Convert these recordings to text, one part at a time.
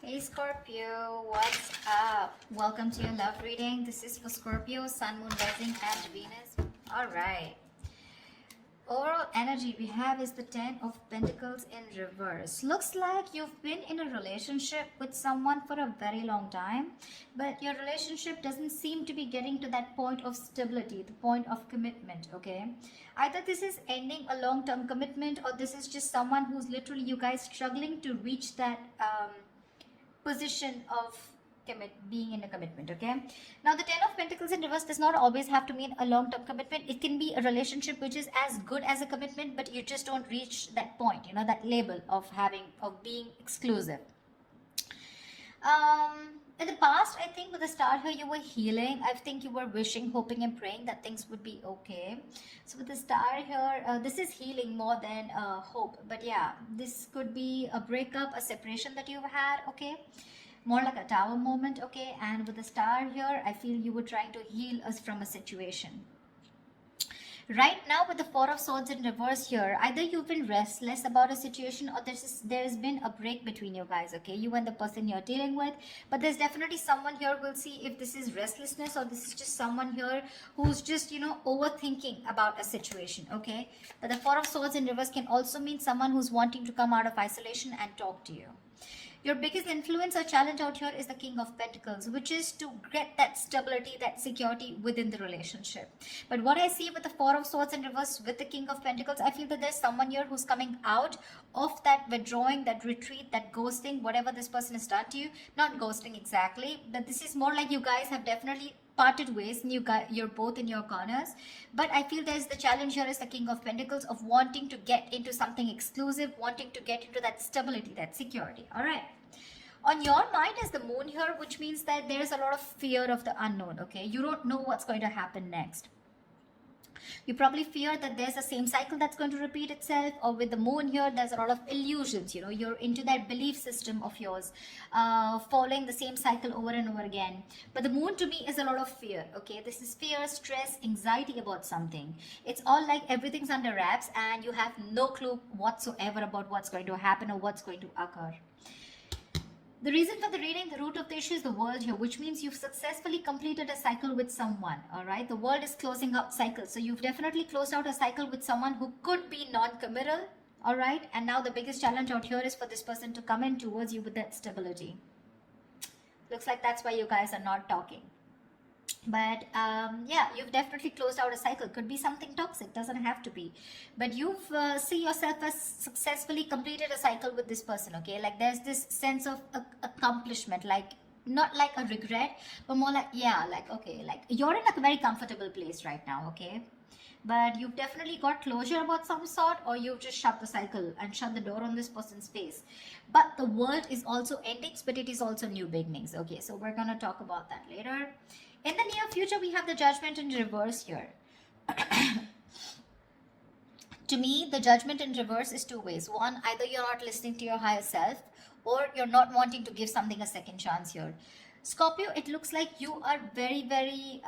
Hey Scorpio, what's up? Welcome to your love reading. This is for Scorpio, Sun, Moon, Rising, and Venus. Alright. Overall energy we have is the Ten of Pentacles in reverse. Looks like you've been in a relationship with someone for a very long time, but your relationship doesn't seem to be getting to that point of stability, the point of commitment, okay? Either this is ending a long-term commitment, or this is just someone who's literally, you guys, struggling to reach that position of being in a commitment. Okay, now the Ten of Pentacles in reverse does not always have to mean a long-term commitment. It can be a relationship which is as good as a commitment, but you just don't reach that point, you know, that label of being exclusive. In the past, I think with the Star here, you were healing. I think you were wishing, hoping and praying that things would be okay. So with the Star here, this is healing more than hope. But yeah, this could be a breakup, a separation that you've had, okay? More like a Tower moment, okay? And with the Star here, I feel you were trying to heal us from a situation. Right now with the Four of Swords in reverse here, either you've been restless about a situation, or there's been a break between you guys, okay? You and the person you're dealing with. But there's definitely someone here. We'll see if this is restlessness or this is just someone here who's just, you know, overthinking about a situation, okay? But the Four of Swords in reverse can also mean someone who's wanting to come out of isolation and talk to you. Your biggest influence or challenge out here is the King of Pentacles, which is to get that stability, that security within the relationship. But what I see with the Four of Swords in reverse with the King of Pentacles, I feel that there's someone here who's coming out of that withdrawing, that retreat, that ghosting, whatever this person has done to you. Not ghosting exactly, but this is more like you guys have definitely parted ways and you're both in your corners. But I feel there's the challenge here is the King of Pentacles of wanting to get into something exclusive, wanting to get into that stability, that security. All right. On your mind is the Moon here, which means that there's a lot of fear of the unknown, okay? You don't know what's going to happen next. You probably fear that there's the same cycle that's going to repeat itself, or with the Moon here, there's a lot of illusions, you know, you're into that belief system of yours, following the same cycle over and over again. But the Moon to me is a lot of fear, okay? This is fear, stress, anxiety about something. It's all like everything's under wraps and you have no clue whatsoever about what's going to happen or what's going to occur. The reason for the reading, the root of the issue is the World here, which means you've successfully completed a cycle with someone, all right? The World is closing out cycles. So you've definitely closed out a cycle with someone who could be non-committal, all right? And now the biggest challenge out here is for this person to come in towards you with that stability. Looks like that's why you guys are not talking. But yeah, you've definitely closed out a cycle. Could be something toxic, doesn't have to be. But you've see yourself as successfully completed a cycle with this person, okay? Like there's this sense of accomplishment, like not like a regret, but more like, yeah, like, okay, like you're in a very comfortable place right now, okay? But you've definitely got closure about some sort, or you've just shut the cycle and shut the door on this person's face. But the world is also endings, but it is also new beginnings, okay? So we're going to talk about that later. In the near future, we have the Judgment in reverse here. To me, the Judgment in reverse is two ways. One, either you're not listening to your higher self, or you're not wanting to give something a second chance here. Scorpio, it looks like you are very, very,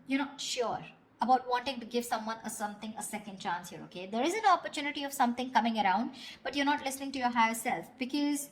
you're not sure about wanting to give someone something a second chance here, okay? There is an opportunity of something coming around, but you're not listening to your higher self because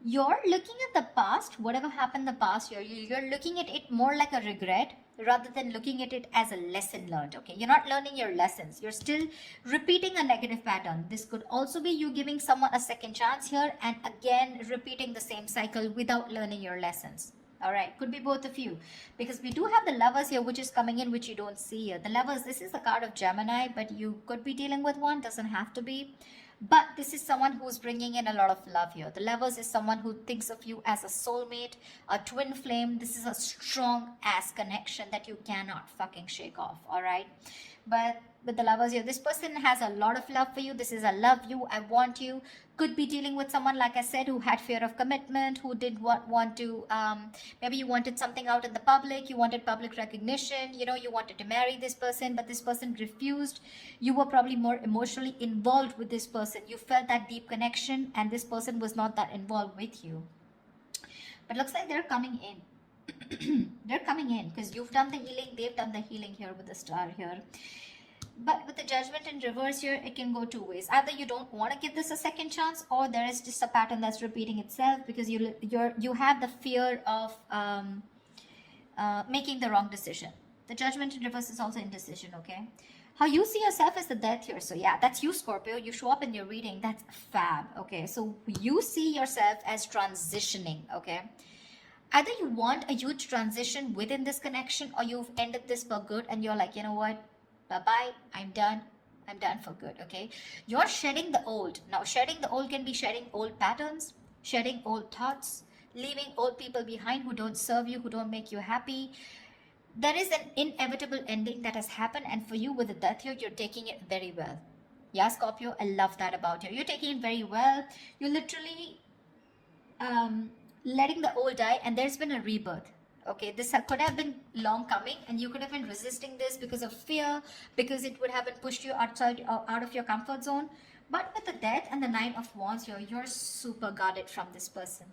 you're looking at the past, whatever happened in the past year, you're looking at it more like a regret rather than looking at it as a lesson learned, okay? You're not learning your lessons. You're still repeating a negative pattern. This could also be you giving someone a second chance here and again repeating the same cycle without learning your lessons. All right, could be both of you, because we do have the Lovers here, which is coming in, which you don't see here. The Lovers, this is the card of Gemini, but you could be dealing with one, doesn't have to be. But this is someone who's bringing in a lot of love here. The Lovers is someone who thinks of you as a soulmate, a twin flame. This is a strong ass connection that you cannot fucking shake off, all right? But with the Lovers here, this person has a lot of love for you. This is a love you, I want you. Could be dealing with someone, like I said, who had fear of commitment, who did want to, maybe you wanted something out in the public, you wanted public recognition, you know, you wanted to marry this person, but this person refused. You were probably more emotionally involved with this person. You felt that deep connection, and this person was not that involved with you. But looks like they're coming in. They're coming in because you've done the healing, they've done the healing here with the Star here. But with the Judgment in reverse here, it can go two ways. Either you don't want to give this a second chance, or there is just a pattern that's repeating itself because you have the fear of making the wrong decision. The Judgment in reverse is also indecision, okay? How you see yourself is the Death here. So yeah, that's you, Scorpio. You show up in your reading. That's fab, okay? So you see yourself as transitioning, okay? Either you want a huge transition within this connection, or you've ended this for good and you're like, you know what? Bye-bye. I'm done. I'm done for good, okay? You're shedding the old. Now, shedding the old can be shedding old patterns, shedding old thoughts, leaving old people behind who don't serve you, who don't make you happy. There is an inevitable ending that has happened, and for you with the Death here, you're taking it very well. Yeah, Scorpio, I love that about you. You're taking it very well. You're literally letting the old die, and there's been a rebirth. Okay, this could have been long coming, and you could have been resisting this because of fear, because it would have been pushed you outside, out of your comfort zone. But with the Death and the Nine of Wands here, you're super guarded from this person.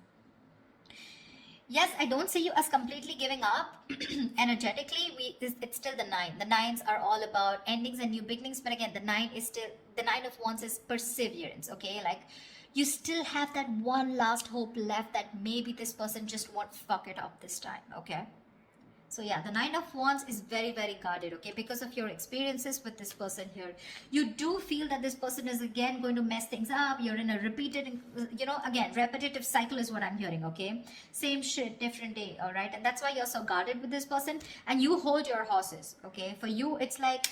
Yes, I don't see you as completely giving up. Energetically, it's still the 9. The 9s are all about endings and new beginnings. But again, the 9 of Wands is perseverance. Okay, like you still have that one last hope left that maybe this person just won't fuck it up this time. Okay. So yeah, the 9 of Wands is very, very guarded, okay? Because of your experiences with this person here. You do feel that this person is again going to mess things up. You're in a repeated, again, repetitive cycle is what I'm hearing, okay? Same shit, different day, all right? And that's why you're so guarded with this person. And you hold your horses, okay? For you, it's like,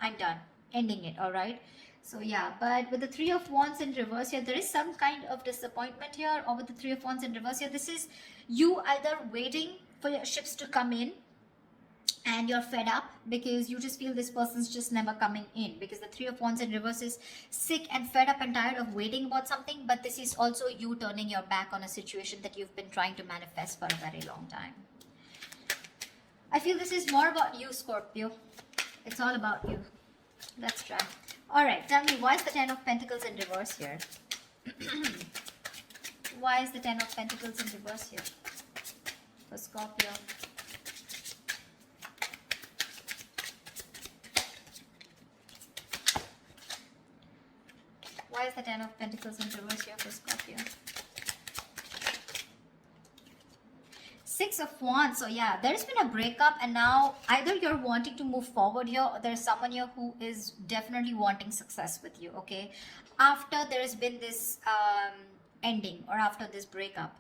I'm done, ending it, all right? So yeah, but with the 3 of Wands in reverse here, there is some kind of disappointment here. Or with the 3 of Wands in reverse here, this is you either waiting for your ships to come in and you're fed up because you just feel this person's just never coming in, because the 3 of Wands in reverse is sick and fed up and tired of waiting about something. But this is also you turning your back on a situation that you've been trying to manifest for a very long time. I feel this is more about you, Scorpio. It's all about you. Let's try. All right, tell me, why is the 10 of Pentacles in reverse here? Why is the 10 of Pentacles in reverse here for Scorpio? Why is the 10 of Pentacles in reverse here for Scorpio? 6 of Wands. So yeah, there's been a breakup, and now either you're wanting to move forward here, or there's someone here who is definitely wanting success with you, okay? After there's been this ending, or after this breakup.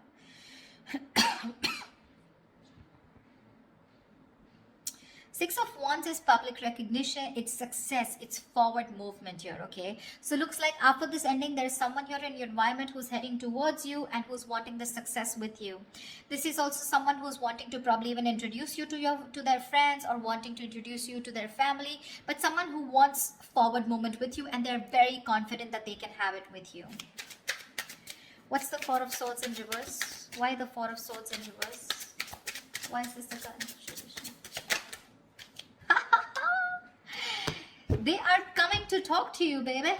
6 of Wands is public recognition, it's success, it's forward movement here, okay? So looks like after this ending, there is someone here in your environment who's heading towards you and who's wanting the success with you. This is also someone who's wanting to probably even introduce you to their friends, or wanting to introduce you to their family, but someone who wants forward movement with you, and they're very confident that they can have it with you. What's the 4 of Swords in reverse? Why the 4 of Swords in reverse? Why is this the card? They are coming to talk to you, baby.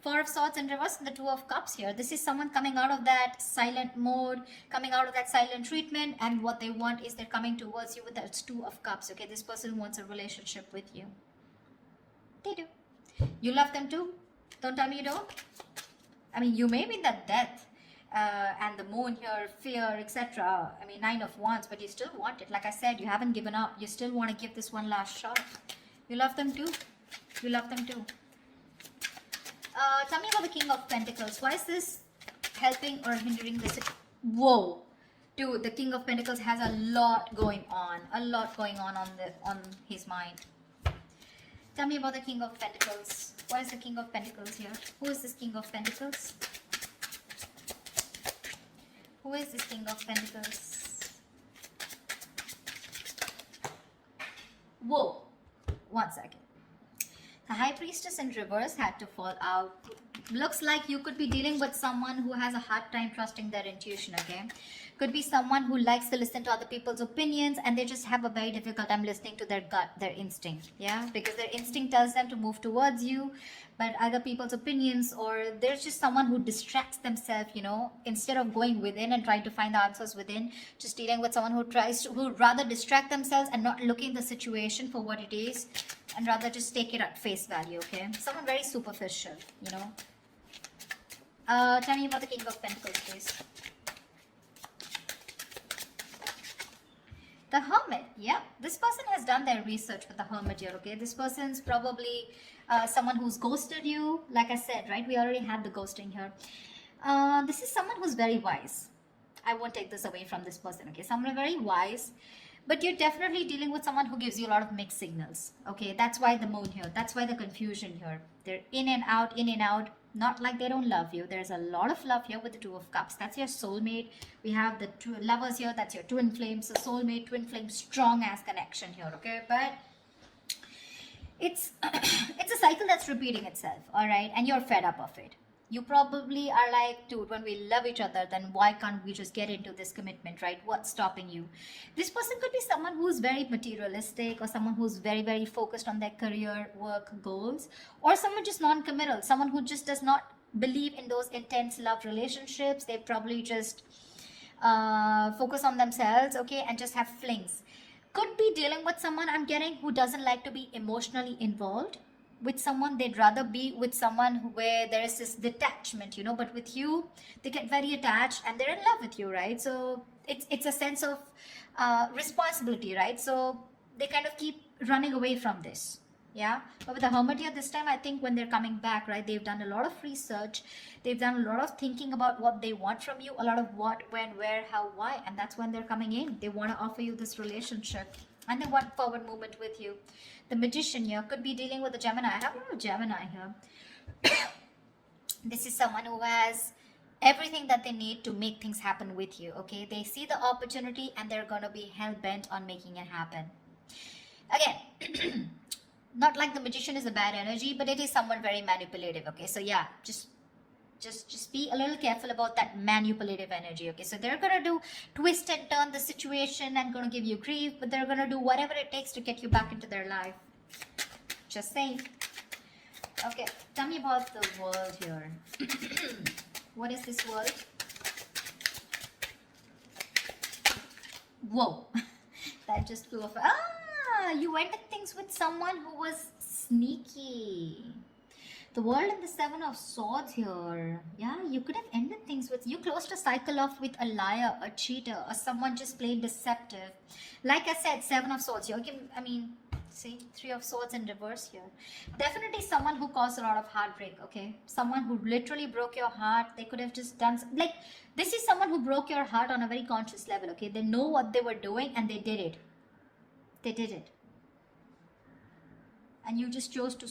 4 of Swords in reverse and the 2 of Cups here. This is someone coming out of that silent mode, coming out of that silent treatment, and what they want is they're coming towards you with that 2 of Cups, okay? This person wants a relationship with you. They do. You love them too. Don't tell me you don't. I mean, you may be in that Death and the Moon here, fear, etc. I mean, 9 of Wands, but you still want it. Like I said, you haven't given up. You still want to give this one last shot. You love them too. You love them too. Tell me about the King of Pentacles. Why is this helping or hindering this? Whoa. Dude, the King of Pentacles has a lot going on. A lot going on his mind. Tell me about the King of Pentacles. Why is the King of Pentacles here? Who is this King of Pentacles? Who is this King of Pentacles? Whoa. 1 second. The High Priestess in reverse had to fall out. Looks like you could be dealing with someone who has a hard time trusting their intuition, okay? Could be someone who likes to listen to other people's opinions, and they just have a very difficult time listening to their gut, their instinct, yeah? Because their instinct tells them to move towards you, but other people's opinions, or there's just someone who distracts themselves, instead of going within and trying to find the answers within, just dealing with someone who who rather distract themselves and not looking the situation for what it is, and rather just take it at face value, okay? Someone very superficial, you know. Tell me about the King of Pentacles, please. The Hermit, yeah. This person has done their research with the Hermit here, okay? This person's probably someone who's ghosted you. Like I said, right? We already had the ghosting here. This is someone who's very wise. I won't take this away from this person, okay? Someone very wise. But you're definitely dealing with someone who gives you a lot of mixed signals, okay? That's why the moon here. That's why the confusion here. They're in and out, in and out. Not like they don't love you. There's a lot of love here with the Two of Cups. That's your soulmate. We have the two lovers here. That's your twin flames. So soulmate, twin flame, strong ass connection here, okay? But it's it's a cycle that's repeating itself, all right? And you're fed up of it. You probably are like, dude, when we love each other, then why can't we just get into this commitment, right? What's stopping you? This person could be someone who's very materialistic, or someone who's very, very focused on their career, work, goals, or someone just non-committal, someone who just does not believe in those intense love relationships. They probably just focus on themselves, okay, and just have flings. Could be dealing with someone, I'm getting, who doesn't like to be emotionally involved with someone. They'd rather be with someone where there is this detachment, you know. But with you, they get very attached and they're in love with you, right? So it's a sense of responsibility, right? So they kind of keep running away from this, yeah. But with the Hermit here this time, I think when they're coming back, right, they've done a lot of research, they've done a lot of thinking about what they want from you, a lot of what, when, where, how, why, and that's when they're coming in. They want to offer you this relationship and they want forward movement with you. The Magician here could be dealing with a Gemini. I have a lot of Gemini here. This is someone who has everything that they need to make things happen with you, okay? They see the opportunity and they're going to be hell-bent on making it happen. Again, not like the Magician is a bad energy, but it is someone very manipulative, okay? So yeah, just be a little careful about that manipulative energy, okay? So they're gonna do twist and turn the situation and gonna give you grief, but they're gonna do whatever it takes to get you back into their life. Just saying. Okay, tell me about the world here. What is this world? Whoa, that just flew off. Ah, you ended things with someone who was sneaky. The World and the Seven of Swords here. Yeah, you could have ended things with, you closed a cycle off with a liar, a cheater, or someone just plain deceptive. Like I said, Seven of Swords here. I mean, see, Three of Swords in reverse here. Definitely someone who caused a lot of heartbreak, okay? Someone who literally broke your heart. They could have just done, like, this is someone who broke your heart on a very conscious level, okay? They know what they were doing and they did it. They did it. And you just chose to,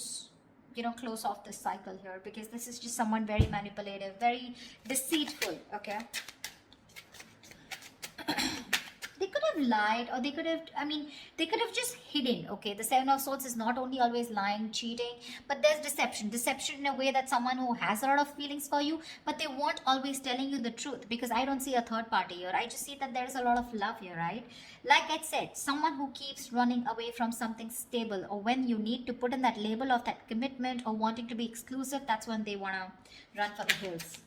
you know, close off this cycle here, because this is just someone very manipulative, very deceitful, okay? They could have lied, or they could have, I mean, they could have just hidden, okay? The Seven of Swords is not only always lying, cheating, but there's deception. Deception in a way that someone who has a lot of feelings for you, but they weren't always telling you the truth, because I don't see a third party here. I just see that there's a lot of love here, right? Like I said, someone who keeps running away from something stable, or when you need to put in that label of that commitment or wanting to be exclusive, that's when they want to run for the hills.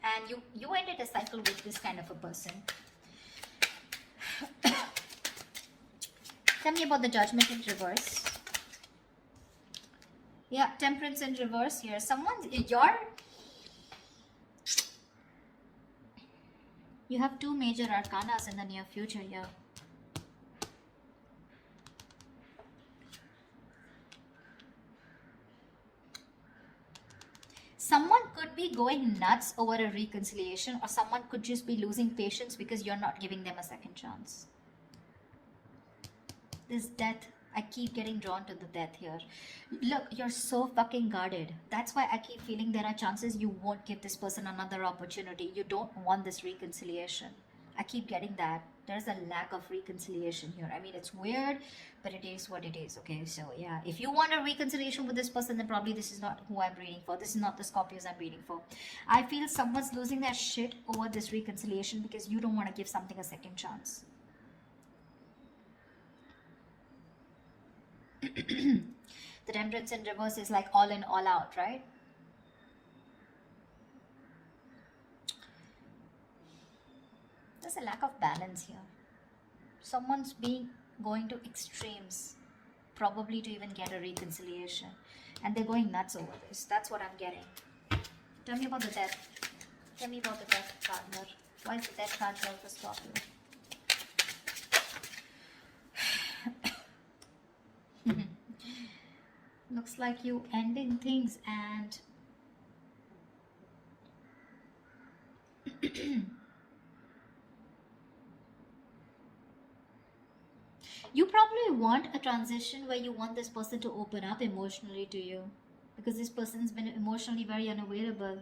And you ended a cycle with this kind of a person. Tell me about the Judgment in reverse. Yeah, Temperance in reverse here. You have two major arcanas in the near future here. Someone could be going nuts over a reconciliation, or someone could just be losing patience because you're not giving them a second chance. This death, I keep getting drawn to the death here. Look, you're so fucking guarded. That's why I keep feeling there are chances you won't give this person another opportunity. You don't want this reconciliation. I keep getting that. There's a lack of reconciliation here. I mean, it's weird, but it is what it is, okay? So, yeah, if you want a reconciliation with this person, then probably this is not who I'm reading for. This is not the Scorpios I'm reading for. I feel someone's losing their shit over this reconciliation because you don't want to give something a second chance. The Temperance in reverse is like all in, all out, right? There's a lack of balance here. Someone's going to extremes. probably to even get a reconciliation. And they're going nuts over this. That's what I'm getting. Tell me about the death. Tell me about the death card here. Why is the death card here for Scorpio? Looks like you ending things and you probably want a transition where you want this person to open up emotionally to you, because this person's been emotionally very unavailable.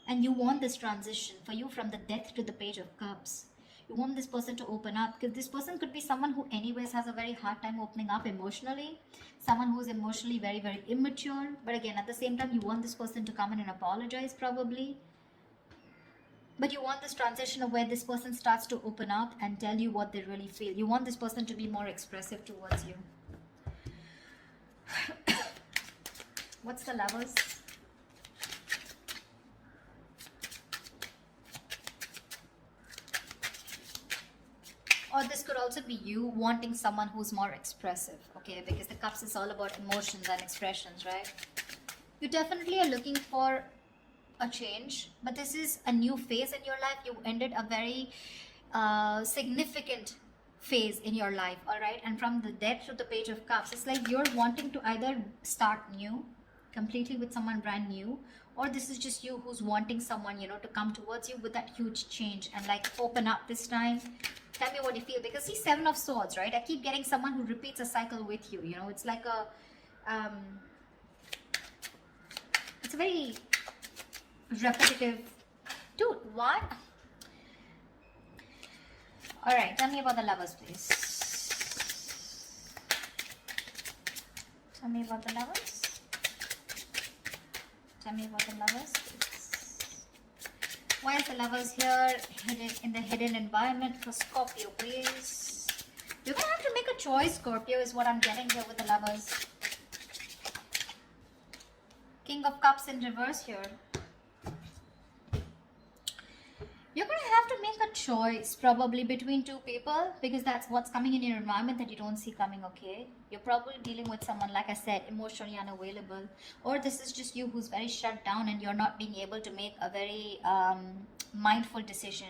And you want this transition for you from the Death to the Page of Cups. You want this person to open up, because this person could be someone who anyways has a very hard time opening up emotionally. Someone who is emotionally very, very immature. But again, at the same time, you want this person to come in and apologize probably. But you want this transition of where this person starts to open up and tell you what they really feel. You want this person to be more expressive towards you. What's the Lovers? Or this could also be you wanting someone who's more expressive, okay? Because the Cups is all about emotions and expressions, right? You definitely are looking for a change, but this is a new phase in your life. You ended a very significant phase in your life, all right? And from the Death to the Page of Cups, it's like you're wanting to either start new, completely with someone brand new, or this is just you who's wanting someone, you know, to come towards you with that huge change and like open up this time. Tell me what you feel, because see, Seven of Swords, right? I keep getting someone who repeats a cycle with you, you know? It's like a it's a very repetitive. Dude, what? All right, tell me about the Lovers, please. Tell me about the Lovers. Tell me about the Lovers, please. Why is the Lovers here hidden in the hidden environment for Scorpio, please? You're gonna have to make a choice, Scorpio, is what I'm getting here with the Lovers. King of Cups in reverse here. You're going to have to make a choice probably between two people, because that's what's coming in your environment that you don't see coming, okay? You're probably dealing with someone, like I said, emotionally unavailable. Or this is just you who's very shut down and you're not being able to make a very mindful decision.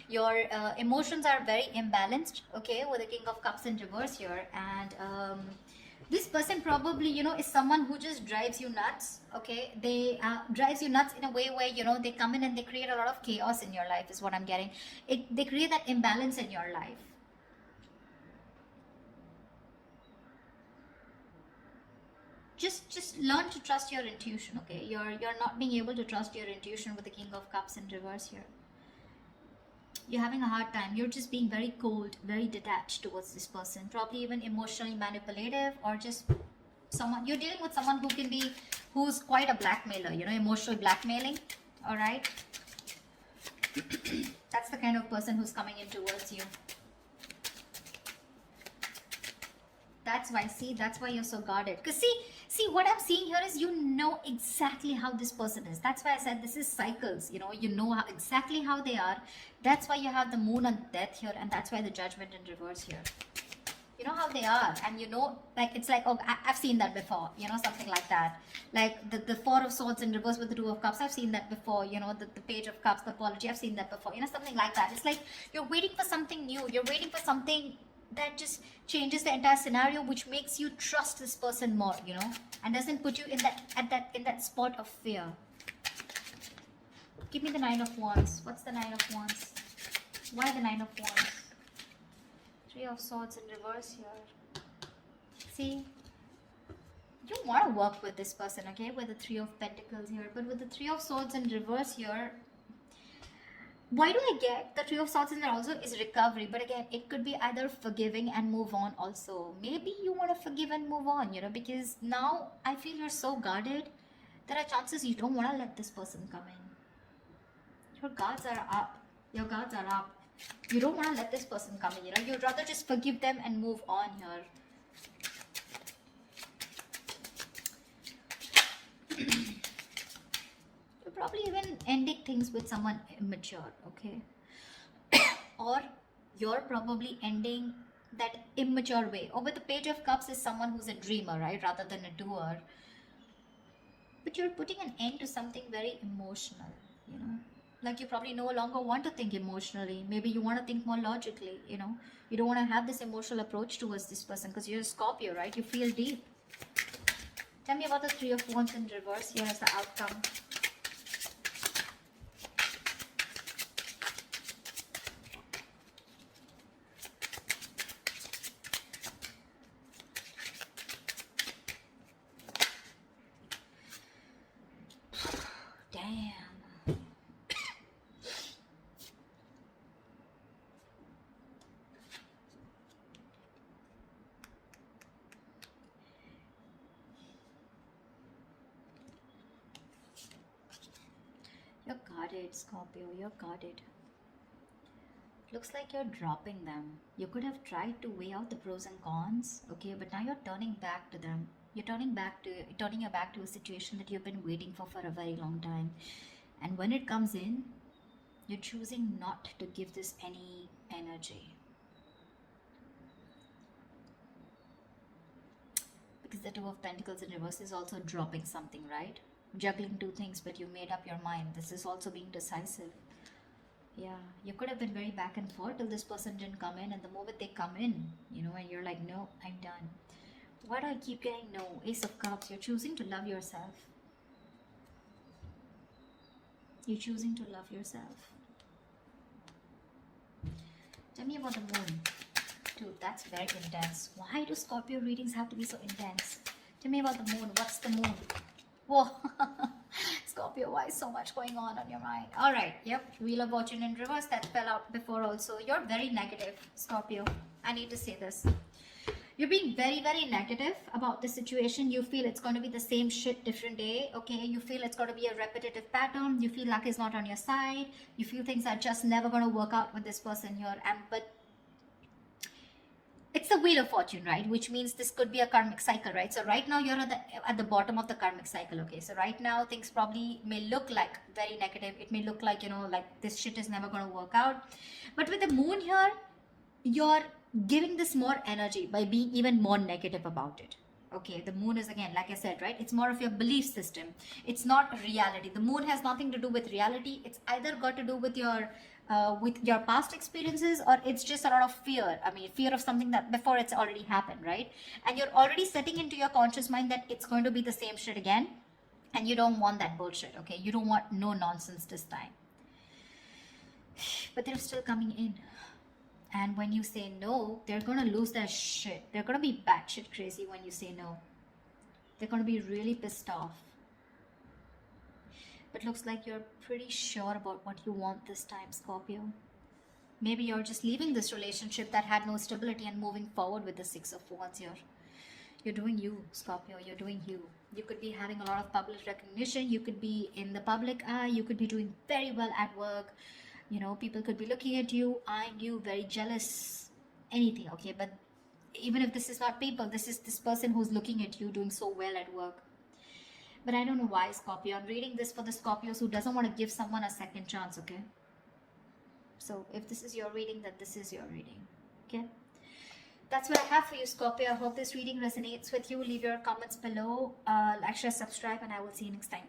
Your emotions are very imbalanced, okay, with the King of Cups in reverse here. And this person probably, you know, is someone who just drives you nuts, okay? They drives you nuts in a way where, you know, they come in and they create a lot of chaos in your life is what I'm getting. They create that imbalance in your life. Just learn to trust your intuition, okay? You're not being able to trust your intuition with the King of Cups in reverse here. You're having a hard time. You're just being very cold, very detached towards this person. Probably even emotionally manipulative, or just someone, you're dealing with someone who can be, who's quite a blackmailer, you know, emotional blackmailing, all right? That's the kind of person who's coming in towards you. That's why, see, that's why you're so guarded. Because see, what I'm seeing here is you know exactly how this person is. That's why I said this is cycles, you know how, exactly how they are. That's why you have the Moon and Death here, and that's why the Judgment in reverse here. You know how they are, and you know, like, it's like, oh, I've seen that before, you know, something like that. Like the Four of Swords in reverse with the Two of Cups, I've seen that before, you know, the Page of Cups, the apology, I've seen that before, you know, something like that. It's like you're waiting for something new, you're waiting for something that just changes the entire scenario, which makes you trust this person more, you know, and doesn't put you in that spot of fear. Give me the Nine of Wands. What's the Nine of Wands? Why the Nine of Wands? Three of Swords in reverse here. See, you want to work with this person, okay, with the Three of Pentacles here, but with the Three of Swords in reverse here, why do I get the Three of Swords in there also is recovery? But again, it could be either forgiving and move on also. Maybe you want to forgive and move on, you know, because now I feel you're so guarded. There are chances you don't want to let this person come in. Your guards are up. Your guards are up. You don't want to let this person come in, you know. You'd rather just forgive them and move on here. Probably even ending things with someone immature, okay? Or you're probably ending that immature way. Or with the Page of Cups is someone who's a dreamer, right, rather than a doer. But you're putting an end to something very emotional, you know. Like you probably no longer want to think emotionally. Maybe you want to think more logically, you know. You don't want to have this emotional approach towards this person because you're a Scorpio, right? You feel deep. Tell me about the Three of Wands in reverse. Here is the outcome. Damn. You're guarded, Scorpio. You're guarded. Looks like you're dropping them. You could have tried to weigh out the pros and cons, okay, but now you're turning back to them. You're turning your back to a situation that you've been waiting for a very long time. And when it comes in, you're choosing not to give this any energy. Because the Two of Pentacles in reverse is also dropping something, right? Juggling two things, but you made up your mind. This is also being decisive. Yeah, you could have been very back and forth till this person didn't come in, and the moment they come in, you know, and you're like, no, I'm done. Why do I keep getting no? Ace of Cups. You're choosing to love yourself. You're choosing to love yourself. Tell me about the moon. Dude, that's very intense. Why do Scorpio readings have to be so intense? Tell me about the moon. What's the moon? Whoa. Scorpio, why is so much going on your mind? All right. Yep. Wheel of Fortune in reverse. That fell out before also. You're very negative, Scorpio. I need to say this. You're being very, very negative about the situation. You feel it's going to be the same shit different day. Okay. You feel it's going to be a repetitive pattern. You feel luck is not on your side. You feel things are just never going to work out with this person here. But it's the Wheel of Fortune, right? Which means this could be a karmic cycle, right? So right now you're at the bottom of the karmic cycle, okay? So right now things probably may look like very negative. It may look like, you know, like this shit is never going to work out. But with the moon here, you're giving this more energy by being even more negative about it. Okay, the moon is, again, like I said, right? It's more of your belief system. It's not reality. The moon has nothing to do with reality. It's either got to do with your past experiences, or it's just a lot of fear. I mean, fear of something that before it's already happened, right? And you're already setting into your conscious mind that it's going to be the same shit again, and you don't want that bullshit, okay? You don't want no nonsense this time. But they're still coming in. And when you say no, they're going to lose their shit. They're going to be batshit crazy when you say no. They're going to be really pissed off. But looks like you're pretty sure about what you want this time, Scorpio. Maybe you're just leaving this relationship that had no stability and moving forward with the Six of Wands here. You're doing you, Scorpio. You're doing you. You could be having a lot of public recognition. You could be in the public eye. You could be doing very well at work. You know, people could be looking at you, eyeing you, very jealous, anything, okay? But even if this is not people, this is this person who's looking at you doing so well at work. But I don't know why, Scorpio. I'm reading this for the Scorpios who doesn't want to give someone a second chance, okay? So if this is your reading, then this is your reading, okay? That's what I have for you, Scorpio. I hope this reading resonates with you. Leave your comments below. Like, share, subscribe, and I will see you next time.